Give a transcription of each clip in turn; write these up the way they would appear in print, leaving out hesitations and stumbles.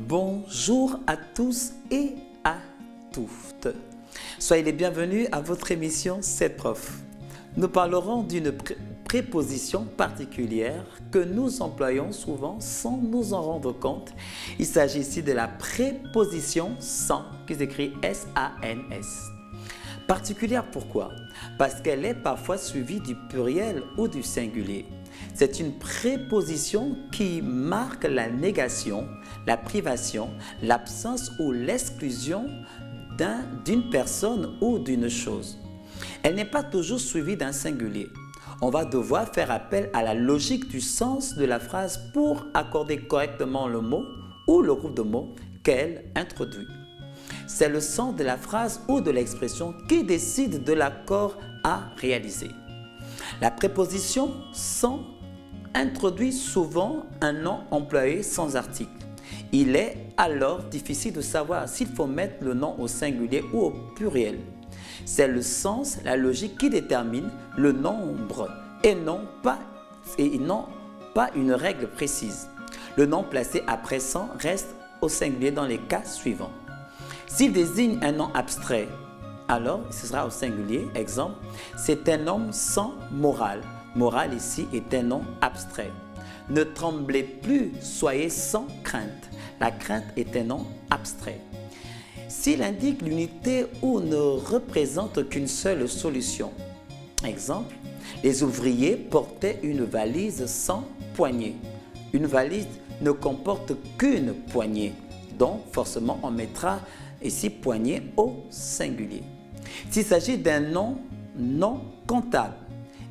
Bonjour à tous et à toutes. Soyez les bienvenus à votre émission C'est Prof. Nous parlerons d'une préposition particulière que nous employons souvent sans nous en rendre compte. Il s'agit ici de la préposition sans, qui s'écrit S-A-N-S. Particulière pourquoi? Parce qu'elle est parfois suivie du pluriel ou du singulier. C'est une préposition qui marque la négation, la privation, l'absence ou l'exclusion d'une personne ou d'une chose. Elle n'est pas toujours suivie d'un singulier. On va devoir faire appel à la logique du sens de la phrase pour accorder correctement le mot ou le groupe de mots qu'elle introduit. C'est le sens de la phrase ou de l'expression qui décide de l'accord à réaliser. La préposition « sans » introduit souvent un nom employé sans article. Il est alors difficile de savoir s'il faut mettre le nom au singulier ou au pluriel. C'est le sens, la logique qui détermine le nombre et non pas une règle précise. Le nom placé après « sans » reste au singulier dans les cas suivants. S'il désigne un nom abstrait, alors ce sera au singulier. Exemple, c'est un homme sans morale. Morale ici est un nom abstrait. Ne tremblez plus, soyez sans crainte. La crainte est un nom abstrait. S'il indique l'unité ou ne représente qu'une seule solution. Exemple, les ouvriers portaient une valise sans poignée. Une valise ne comporte qu'une poignée. Donc, forcément, on mettra ici poignée au singulier. S'il s'agit d'un nom non comptable,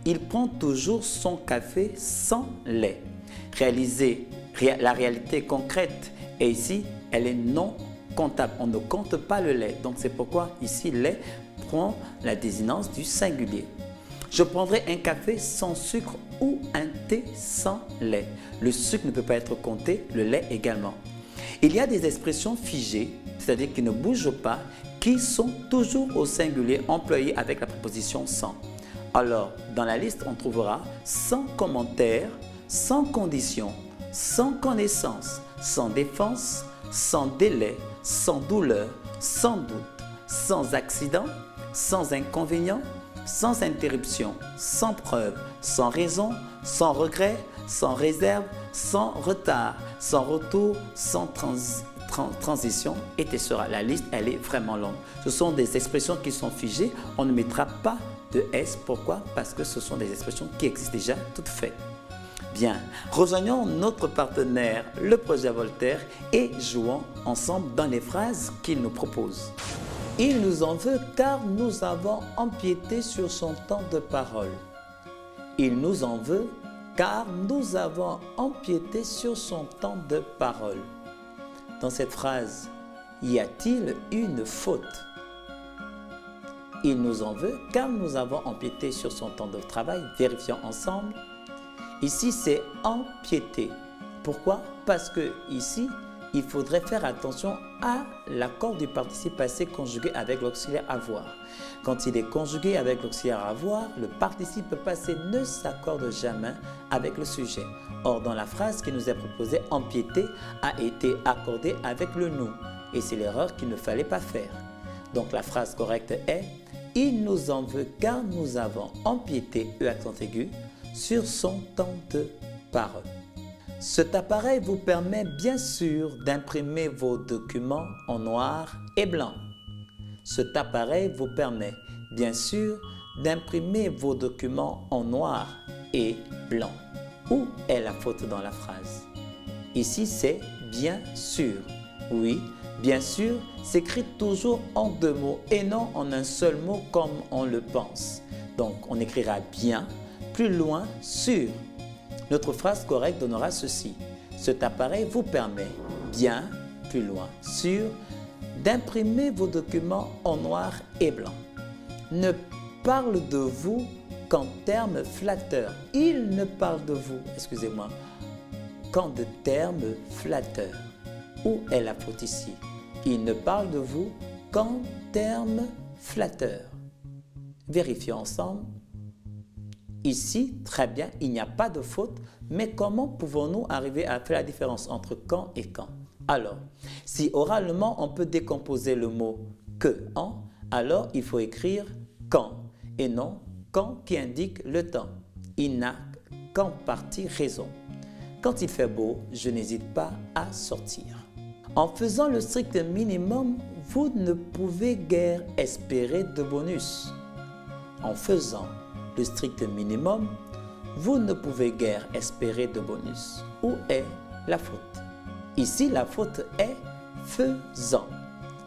il prend toujours son café sans lait. La réalité concrète est ici, elle est non comptable. On ne compte pas le lait. Donc, c'est pourquoi ici, lait prend la désinence du singulier. Je prendrai un café sans sucre ou un thé sans lait. Le sucre ne peut pas être compté, le lait également. Il y a des expressions figées, c'est-à-dire qui ne bougent pas, qui sont toujours au singulier employées avec la préposition sans. Alors, dans la liste, on trouvera sans commentaire, sans condition, sans connaissance, sans défense, sans délai, sans douleur, sans doute, sans accident, sans inconvénient, sans interruption, sans preuve, sans raison, sans regret, sans réserve, sans retard, sans retour, sans transition, etc. La liste, elle est vraiment longue. Ce sont des expressions qui sont figées. On ne mettra pas de S. Pourquoi? Parce que ce sont des expressions qui existent déjà toutes faites. Bien, rejoignons notre partenaire, le projet Voltaire, et jouons ensemble dans les phrases qu'il nous propose. Il nous en veut car nous avons empiété sur son temps de parole. Il nous en veut car nous avons empiété sur son temps de parole. Dans cette phrase, y a-t-il une faute? Il nous en veut car nous avons empiété sur son temps de travail. Vérifions ensemble. Ici, c'est empiéter. Pourquoi? Parce que ici, il faudrait faire attention à l'accord du participe passé conjugué avec l'auxiliaire avoir. Quand il est conjugué avec l'auxiliaire avoir, le participe passé ne s'accorde jamais avec le sujet. Or, dans la phrase qui nous est proposée, empiéter a été accordé avec le nous. Et c'est l'erreur qu'il ne fallait pas faire. Donc, la phrase correcte est « Il nous en veut car nous avons empiété, accent aigu, sur son temps de parole ». Cet appareil vous permet bien sûr d'imprimer vos documents en noir et blanc. Cet appareil vous permet bien sûr d'imprimer vos documents en noir et blanc. Où est la faute dans la phrase? Ici, c'est bien sûr. Oui, bien sûr s'écrit toujours en deux mots et non en un seul mot comme on le pense. Donc, on écrira bien, plus loin, sûr. Notre phrase correcte donnera ceci. Cet appareil vous permet, bien, plus loin, sûr, d'imprimer vos documents en noir et blanc. Ne parle de vous qu'en termes flatteurs. Il ne parle de vous, excusez-moi, qu'en de termes flatteurs. Où est la faute ici? Il ne parle de vous qu'en termes flatteurs. Vérifions ensemble. Ici, très bien, il n'y a pas de faute, mais comment pouvons-nous arriver à faire la différence entre quand et quand? Alors, si oralement on peut décomposer le mot que en, alors il faut écrire quand et non quand qui indique le temps. Il n'a qu'en partie raison. Quand il fait beau, je n'hésite pas à sortir. En faisant le strict minimum, vous ne pouvez guère espérer de bonus. En faisant le strict minimum, vous ne pouvez guère espérer de bonus. Où est la faute? Ici, la faute est faisant.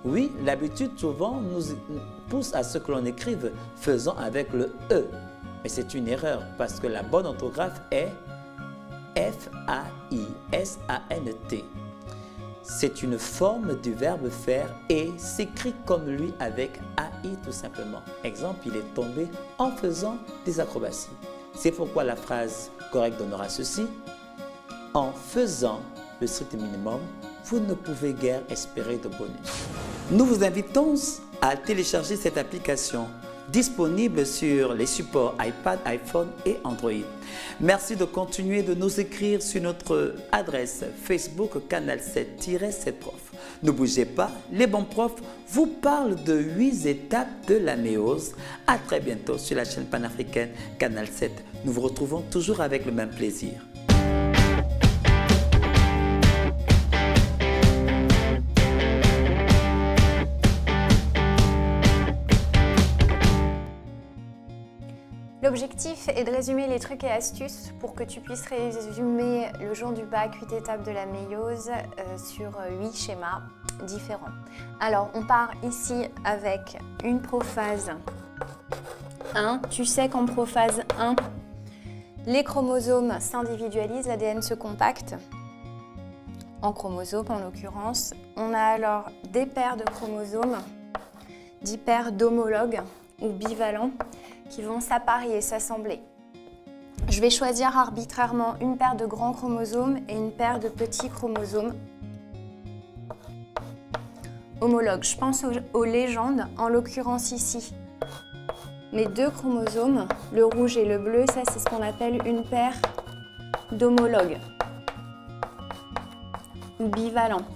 Oui, l'habitude souvent nous pousse à ce que l'on écrive faisant avec le E. Mais c'est une erreur parce que la bonne orthographe est F-A-I-S-A-N-T. C'est une forme du verbe faire et s'écrit comme lui avec AI tout simplement. Exemple, il est tombé en faisant des acrobaties. C'est pourquoi la phrase correcte donnera ceci. En faisant le strict minimum, vous ne pouvez guère espérer de bonus. Nous vous invitons à télécharger cette application disponible sur les supports iPad, iPhone et Android. Merci de continuer de nous écrire sur notre adresse Facebook Canal 7-7prof. Ne bougez pas, les bons profs vous parlent de 8 étapes de la méiose. À très bientôt sur la chaîne panafricaine Canal 7. Nous vous retrouvons toujours avec le même plaisir. L'objectif est de résumer les trucs et astuces pour que tu puisses résumer le jour du bac 8 étapes de la méiose sur 8 schémas différents. Alors, on part ici avec une prophase 1. Tu sais qu'en prophase 1, les chromosomes s'individualisent, l'ADN se compacte en chromosomes en l'occurrence. On a alors des paires de chromosomes, 10 paires d'homologues ou bivalents, qui vont s'apparier, s'assembler. Je vais choisir arbitrairement une paire de grands chromosomes et une paire de petits chromosomes homologues. Je pense aux légendes, en l'occurrence ici. Mes deux chromosomes, le rouge et le bleu, ça c'est ce qu'on appelle une paire d'homologues ou bivalents.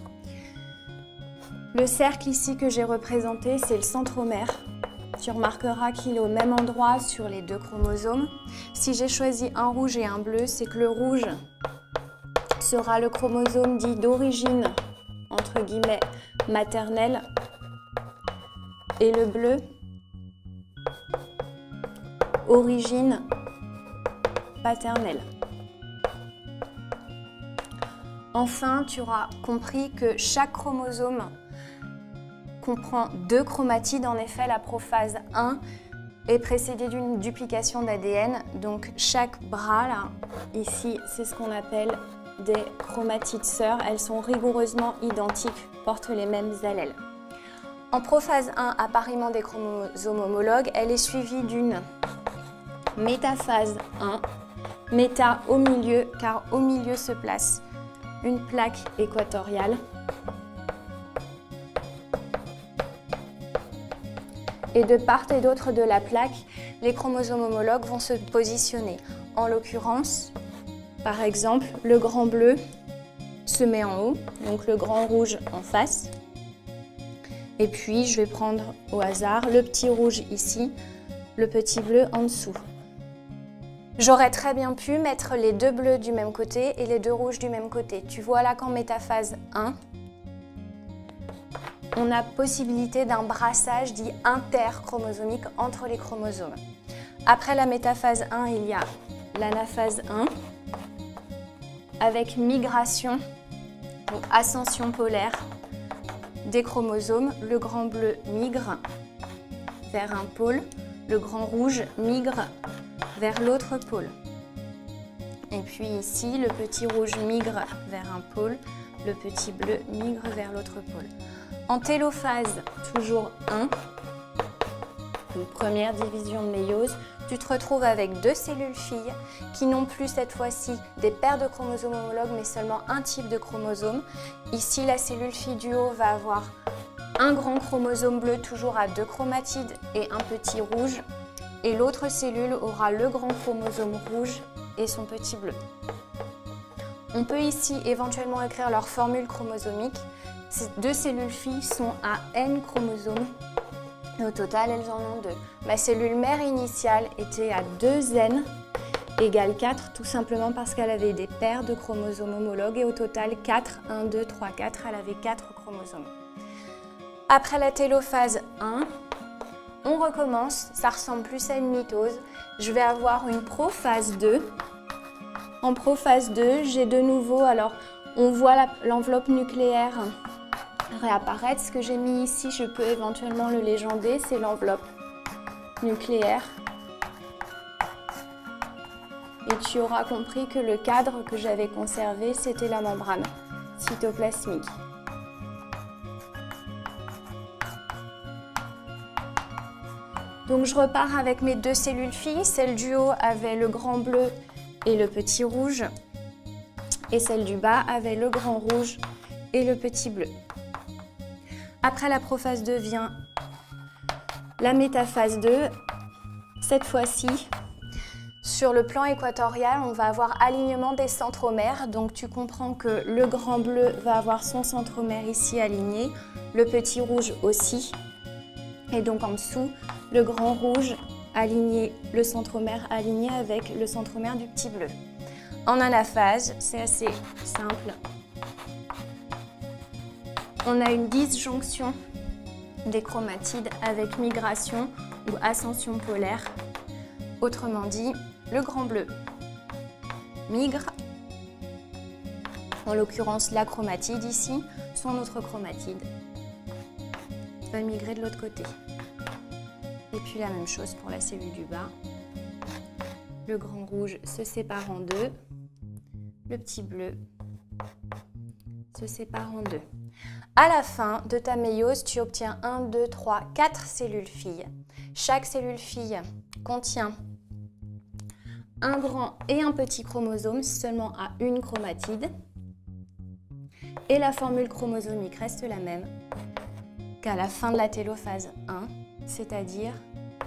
Le cercle ici que j'ai représenté, c'est le centromère. Tu remarqueras qu'il est au même endroit sur les deux chromosomes. Si j'ai choisi un rouge et un bleu, c'est que le rouge sera le chromosome dit d'origine, entre guillemets, maternelle, et le bleu, origine paternelle. Enfin, tu auras compris que chaque chromosome comprend deux chromatides. En effet, la prophase 1 est précédée d'une duplication d'ADN. Donc chaque bras, là, ici, c'est ce qu'on appelle des chromatides sœurs. Elles sont rigoureusement identiques, portent les mêmes allèles. En prophase 1, appariement des chromosomes homologues, elle est suivie d'une métaphase 1, méta au milieu, car au milieu se place une plaque équatoriale. Et de part et d'autre de la plaque, les chromosomes homologues vont se positionner. En l'occurrence, par exemple, le grand bleu se met en haut, donc le grand rouge en face. Et puis, je vais prendre au hasard le petit rouge ici, le petit bleu en dessous. J'aurais très bien pu mettre les deux bleus du même côté et les deux rouges du même côté. Tu vois là qu'en métaphase 1, on a possibilité d'un brassage dit interchromosomique entre les chromosomes. Après la métaphase 1, il y a l'anaphase 1 avec migration, donc ascension polaire des chromosomes. Le grand bleu migre vers un pôle, le grand rouge migre vers l'autre pôle. Et puis ici, le petit rouge migre vers un pôle, le petit bleu migre vers l'autre pôle. En télophase, toujours 1, une première division de méiose, tu te retrouves avec deux cellules filles qui n'ont plus cette fois-ci des paires de chromosomes homologues, mais seulement un type de chromosome. Ici, la cellule fille du haut va avoir un grand chromosome bleu, toujours à deux chromatides, et un petit rouge. Et l'autre cellule aura le grand chromosome rouge et son petit bleu. On peut ici éventuellement écrire leur formule chromosomique. Ces 2 cellules filles sont à N chromosomes. Et au total, elles en ont 2. Ma cellule mère initiale était à 2N égale 4, tout simplement parce qu'elle avait des paires de chromosomes homologues. Et au total, 4, 1, 2, 3, 4, elle avait 4 chromosomes. Après la télophase 1, on recommence. Ça ressemble plus à une mitose. Je vais avoir une prophase 2. En prophase 2, j'ai de nouveau, alors on voit l'enveloppe nucléaire réapparaître. Ce que j'ai mis ici, je peux éventuellement le légender, c'est l'enveloppe nucléaire. Et tu auras compris que le cadre que j'avais conservé, c'était la membrane cytoplasmique. Donc je repars avec mes 2 cellules filles. Celle du haut avait le grand bleu et le petit rouge. Et celle du bas avait le grand rouge et le petit bleu. Après la prophase 2 vient la métaphase 2. Cette fois-ci, sur le plan équatorial, on va avoir alignement des centromères. Donc tu comprends que le grand bleu va avoir son centromère ici aligné, le petit rouge aussi. Et donc en dessous, le grand rouge aligné, le centromère aligné avec le centromère du petit bleu. En anaphase, c'est assez simple. On a une disjonction des chromatides avec migration ou ascension polaire. Autrement dit, le grand bleu migre, en l'occurrence la chromatide ici, son autre chromatide va migrer de l'autre côté. Et puis la même chose pour la cellule du bas. Le grand rouge se sépare en 2, le petit bleu se sépare en 2. À la fin de ta méiose, tu obtiens 1, 2, 3, 4 cellules filles. Chaque cellule fille contient un grand et un petit chromosome seulement à une chromatide. Et la formule chromosomique reste la même qu'à la fin de la télophase 1, c'est-à-dire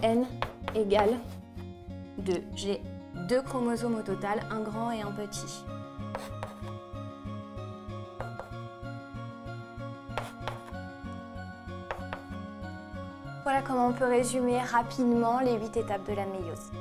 N égale 2. J'ai 2 chromosomes au total, un grand et un petit. Voilà comment on peut résumer rapidement les 8 étapes de la méiose.